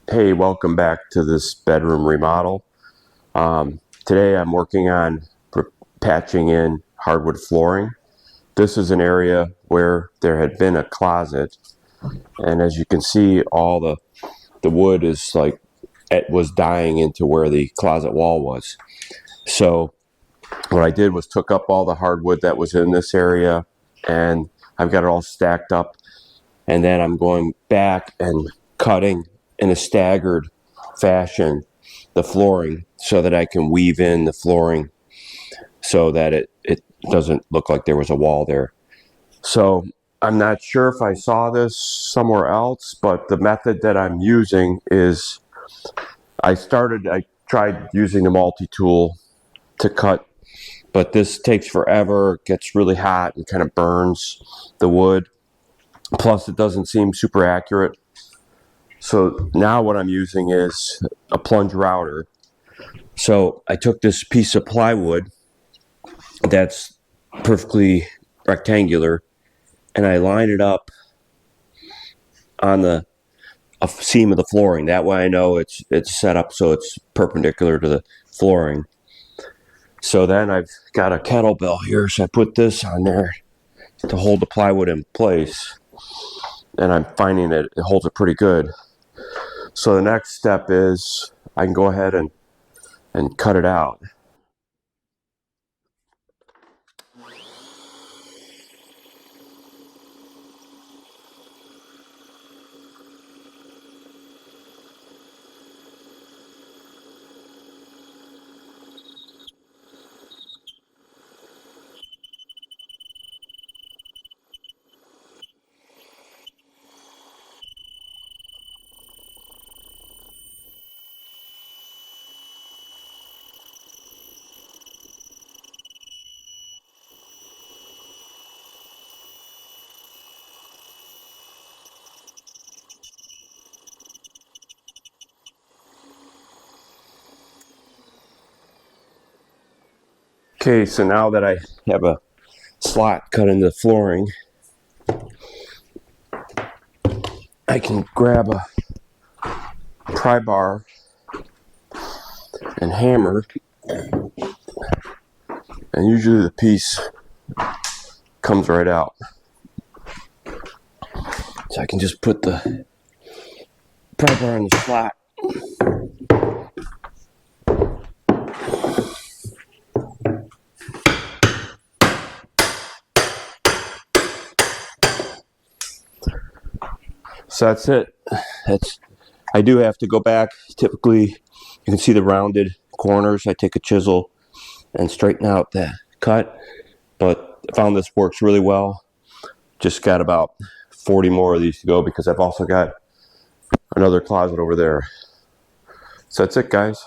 Hey, welcome back to this bedroom remodel. Today I'm working on patching in hardwood flooring. This is an area where there had been a closet, and as you can see, all the wood is like it was dying into where the closet wall was. So what I did was took up all the hardwood that was in this area, and I've got it all stacked up, and then I'm going back and cutting in a staggered fashion the flooring so that I can weave in the flooring so that it doesn't look like there was a wall there. So I'm not sure if I saw this somewhere else, but the method that I'm using is I tried using the multi-tool to cut, but this takes forever, gets really hot and kind of burns the wood. Plus it doesn't seem super accurate. So now what I'm using is a plunge router. So I took this piece of plywood that's perfectly rectangular, and I line it up on the seam of the flooring. That way I know it's set up so it's perpendicular to the flooring. So then I've got a kettlebell here, so I put this on there to hold the plywood in place, and I'm finding that it holds it pretty good. So the next step is I can go ahead and cut it out. Okay, so now that I have a slot cut into the flooring, I can grab a pry bar and hammer, and usually the piece comes right out. So I can just put the pry bar in the slot. So that's it. I do have to go back. Typically, you can see the rounded corners. I take a chisel and straighten out the cut, but I found this works really well. Just got about 40 more of these to go because I've also got another closet over there. So that's it, guys.